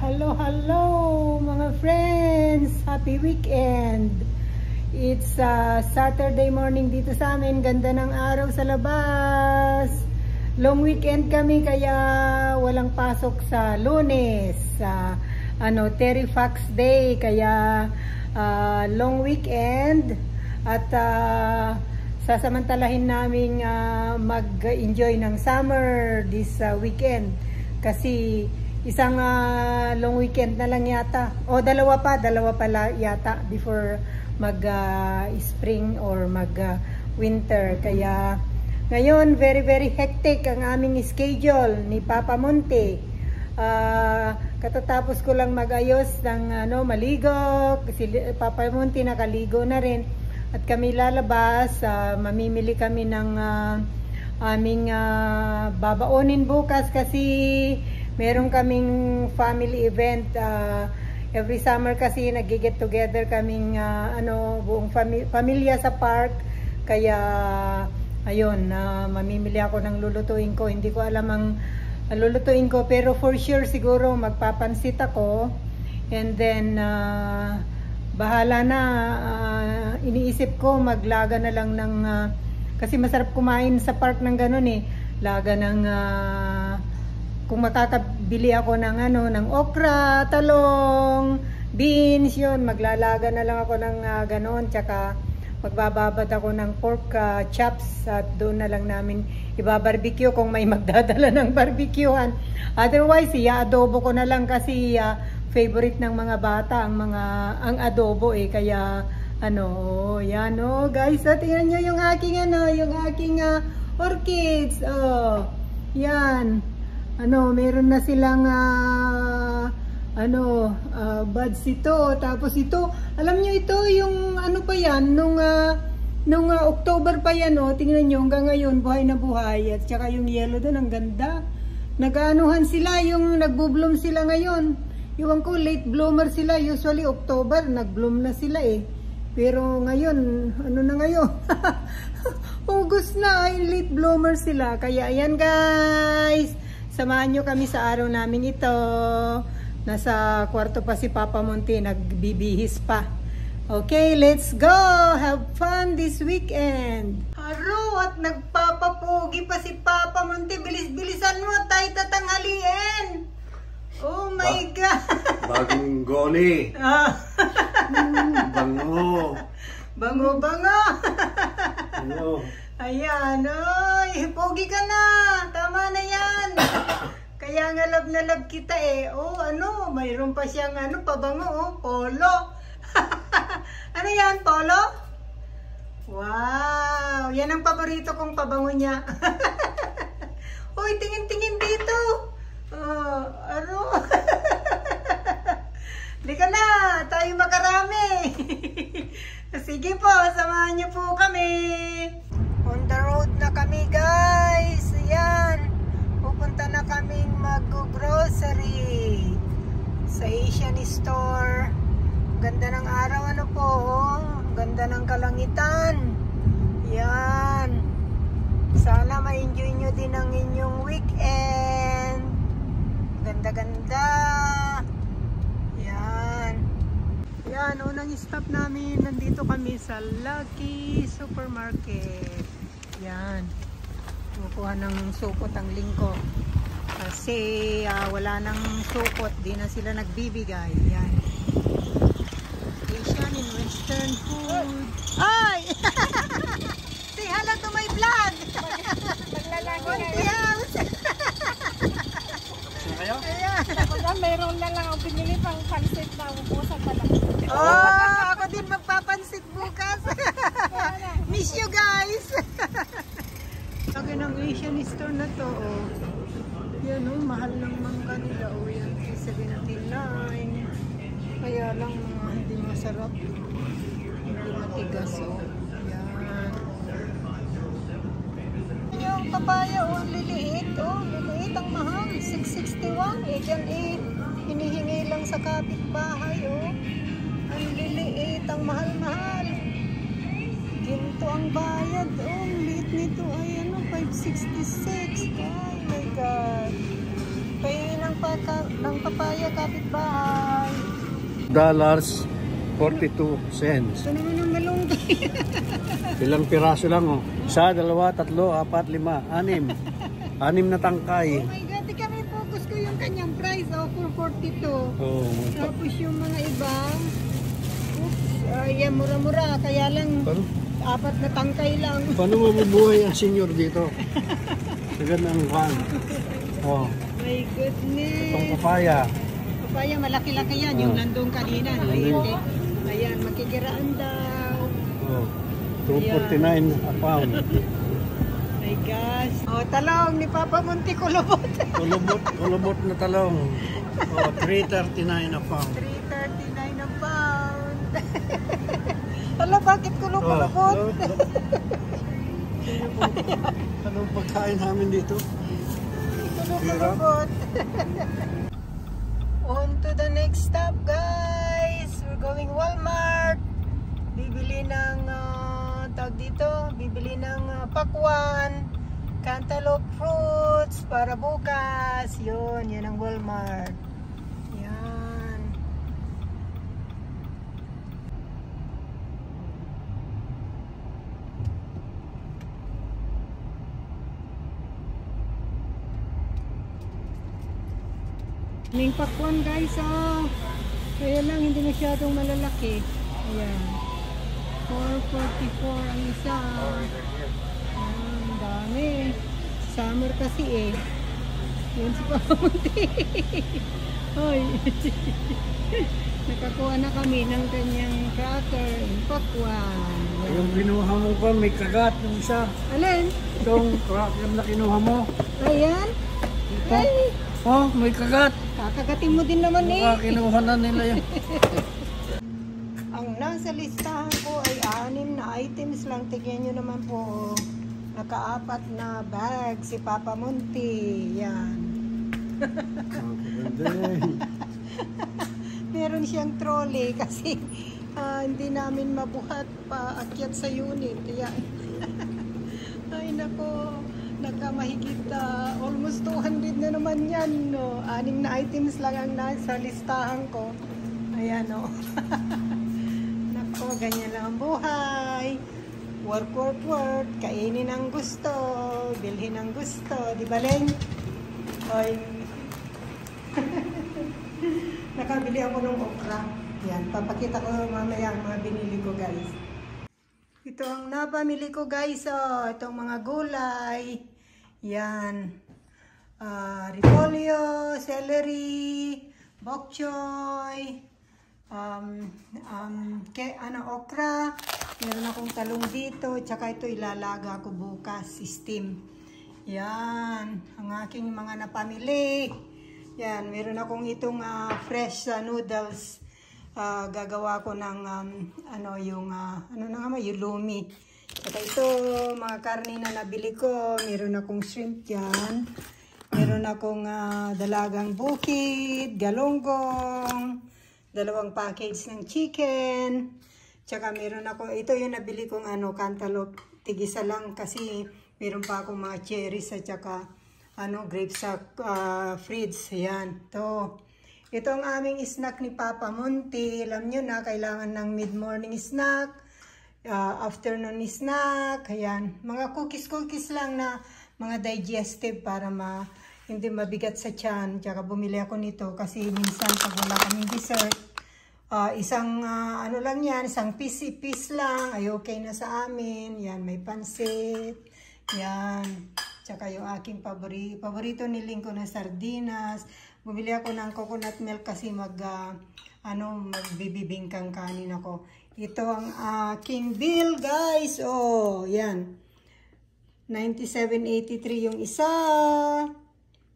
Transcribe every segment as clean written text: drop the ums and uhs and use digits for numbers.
Hello, hello mga friends! Happy weekend! It's Saturday morning dito sa amin. Ganda ng araw sa labas. Long weekend kami kaya walang pasok sa Lunes. Terry Fox Day kaya long weekend at sasamantalahin namin mag-enjoy ng summer this weekend kasi isang long weekend na lang yata o dalawa pala yata before mag spring or mag winter. Kaya ngayon very hectic ang aming schedule ni Papa Monte. Katatapos ko lang magayos ng maligo kasi Papa Monte nakaligo na rin at kami lalabas. Mamimili kami ng aming babaonin bukas kasi meron kaming family event. Every summer kasi nag-get together kaming buong pamilya sa park. Kaya ayun, mamimili ako ng lulutuin ko. Hindi ko alam ang lulutuin ko pero for sure siguro magpapansit ako. And then bahala na, iniisip ko maglaga na lang ng kasi masarap kumain sa park ng ganun laga ng kung makakabili ako ng okra, talong, beans, yun, maglalaga na lang ako ng gano'n, tsaka magbababad ako ng pork chops at doon na lang namin ibabarbecue kung may magdadala ng barbecuehan. Otherwise, adobo ko na lang kasi favorite ng mga bata ang adobo kaya yan guys, tingnan nyo yung aking orchids. Yan. Meron na silang buds ito. Tapos ito, alam nyo ito yung pa yan nung October pa yan tingnan nyo hanggang ngayon buhay na buhay. At saka yung yellow doon ang ganda. Nag-anuhan sila, yung nagbo-bloom sila ngayon. Iwan ko late bloomer sila, usually October nag-bloom na sila pero ngayon na ngayon August na late bloomer sila. Kaya ayan guys, samahan nyo kami sa araw namin ito. Nasa kwarto pa si Papa Monte, nagbibihis pa. Okay, let's go! Have fun this weekend! Haro, at nagpapapugi pa si Papa Monte. Bilis-bilisan mo, tayo tatanghaliin! Oh my God! Bagong goni! Bango! Bango! Ano? Ayan, oy, pogi ka na. Tama na yan. Kaya nga love na love kita mayroon pa siyang pabango, polo. Ano yan, polo? Wow, yan ang paborito kong pabango niya. Uy, tingin-tingin dito. Di ka na, tayo makarami. Sige po, samahan niyo po kami. On the road na kami guys. Ayan. Pupunta na kaming mag-grocery sa Asian store. Ganda ng araw ganda ng kalangitan. Yan. Sana ma-enjoy nyo din ang inyong weekend. Ganda-ganda. Yan. Yan, unang stop namin, nandito kami sa Lucky Supermarket. Yan. Kukuha ng supot ang lingko. Kasi wala nang supot, di na sila nagbibigay. Yan. Asian and Western food. Ay! Say hello to my vlog! Maglalaki kayo. Kayo? Ayan. Mayroon na lang ang pinili pang pansit na ubusan pa lang. Ako din magpapansit bukas. Miss you guys. Lagi ng Asian store na to. Yan mahal lang mangga nila. Yan, 79. Kaya lang hindi masarap. Hindi matigas. Yan. Yung papaya ang liliit. Liliit ang mahal. 661. Dyan hinihingi lang sa kapitbahay. Ang liliit, ang mahal-mahal. Ginto ang bayad. Ang liit nito ay 566. Ay, God. Painin ng papaya, kapitbahay. $42. Ito naman ang malunggay. Ilang piraso lang oh. 1, 2, 3, 4, 5, 6. 6 na tangkay. Oh my God, di kami focus ko yung kanyang price. Oh, 442. Oh, Tapos yung mga iba, oops, yan, mura-mura. Kaya lang, paano, 4 na tangkay lang. paano mabubuhay ang senior dito? Sagan ang van. Oh, My goodness. itong papaya. Papaya, malaki-laki yan. Yung nandun kanina. Hindi. Ayan, makikiraan daw. Oh, 249 a pound. My gosh. Oh, talong ni Papa Munti kulubot. Kulubot na talong. Oh, 339 a pound. 339 a pound. Hala, bakit kulubot? Anong pagkain namin dito? Kulubot. On to the next stop, guys. We're going Walmart. Bibili ng tawag dito, bibili ng pakwan, cantaloupe fruits para bukas. Yun ang Walmart. Yan. May pakwan, guys, kaya lang hindi masyadong malalaki. Ayan. 444 ang isa. Ang dami. Summer kasi eh. Yun si Papa Munti. Hoy. Nakakuha na kami ng kanyang cracker. Pakwan. Yung kinuha mo pa, may kagat yung isa. Alin? Itong cracker na kinuha mo. Ayan. Ay. Oh, may kagat. Kakagatin mo din naman eh. Kinuha na nila yun. Ang nasa listahan ko ay 6 na items lang. Tignan nyo naman po. Naka-4 na bag si Papa Munti. Yan. Meron siyang trolley kasi hindi namin mabuhat pa akyat sa unit. Yan. Ay nako. Nakamahigit almost 200 na naman yan. No? 6 na items lang ang nasa listahan ko. Ayan o. Nako, ganyan lang ang buhay. Work. Kainin ang gusto. Bilhin ang gusto. Di ba, Leng? Oy. Nakabili ako ng okra. Yan. Papakita ko mamaya ang mga binili ko, guys. Ito ang napamili ko, guys. Oh, itong mga gulay. Yan. Repolyo, celery, bok choy, okra. Meron akong talong dito. Tsaka ito ilalaga ko bukas, steam. Yan. Ang aking mga napamili. Yan. Meron akong itong fresh noodles. Gagawa ko ng yung lumi. Saka ito, mga karne na nabili ko. Meron akong shrimp dyan. Meron akong dalagang bukid, galonggong, 2 package ng chicken. Tsaka meron ako, ito yung nabili kong cantaloupe. Tigisa lang kasi meron pa akong mga cherries at tsaka grapes sa fridge. Ayan, to. Ito ang aming snack ni Papa Munti. Alam nyo na, kailangan ng mid-morning snack. Afternoon snack, ayan, mga cookies lang na mga digestive para hindi mabigat sa tiyan. Tsaka bumili ako nito kasi minsan pag wala kaming dessert, isang lang yan, isang piece lang ay okay na sa amin. Yan, may pansit, yan, tsaka yung aking paborito niling ko na sardinas. Bumili ako ng coconut milk kasi magbibibingkang kanin ako. Ito ang aking bill, guys. Oh, yan. 97.83 yung isa.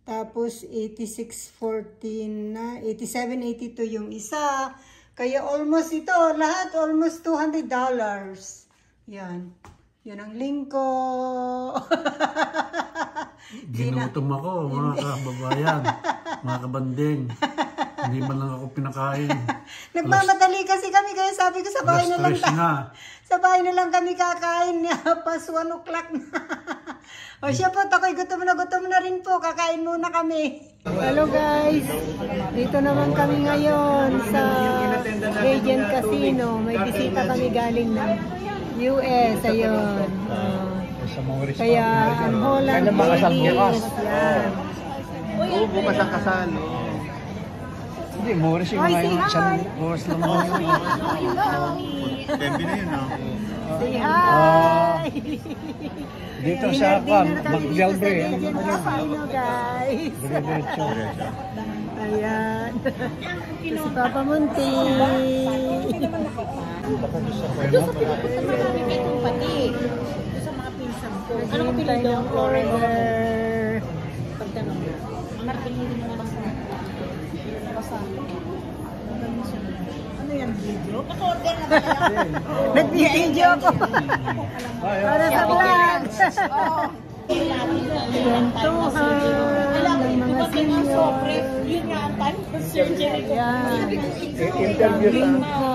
Tapos 86.14 na 87.82 yung isa. Kaya almost ito, lahat almost $200. Yan. Yan ang link ko. Ginutom ako, mga kababayan, mga kabanding. Hindi man lang ako pinakain. Nagmamadali kasi kami, kaya sabi ko sa bahay na lang. Sa bahay na lang kami kakain. Pas 1 o'clock na. O siya po, ako'y gutom na rin po. Kakain muna kami. Hello guys, dito naman kami ngayon sa Regent Casino. May bisita kami galing ng US. Ayun. Kaya ang Holland ladies. Yan. Bukas ang kasal. Hindi, Morris yung mga yung isang Morris lang mga yung. Tempi na yun, no? Say hi! Dito sa Mag-Galbre. Casino guys. Diretso. Ayan. Si Papa Munti. Ano ko pili daw? Foreigner. Pagtanong. Ano yan, video? Nag-video ako. Para sa vlog. Kwentuhan ng mga senior. Yun nga ang time for surgery ko. Yan. Interview Lingko.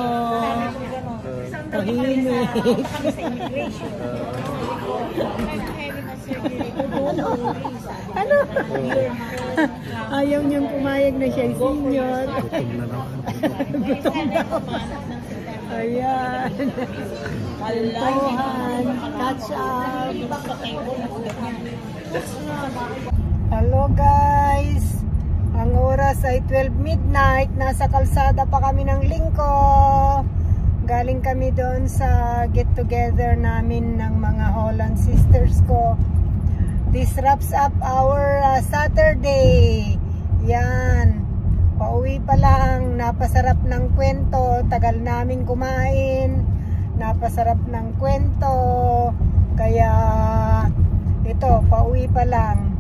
na. Tahimik. Ano? Ayaw niyang pumayag na siya senior. Gutom daw. Ayan. Kwentuhan. Catch up. Hello guys. Ang oras ay 12 midnight. Nasa kalsada pa kami ng Lingko. Galing kami doon sa get together namin ng mga Holland sisters ko. This wraps up our Saturday. Yan. Pauwi pa lang. Napasarap ng kwento. Tagal namin kumain. Napasarap ng kwento. Kaya ito, pauwi pa lang.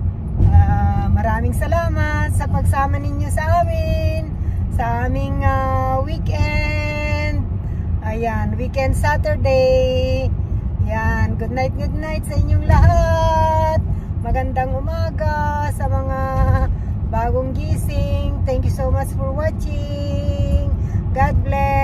Maraming salamat sa pagsama ninyo sa amin. Sa aming weekend. Ayan, weekend Saturday. Yan, good night sa inyong lahat. Magandang umaga sa mga bagong gising. Thank you so much for watching. God bless.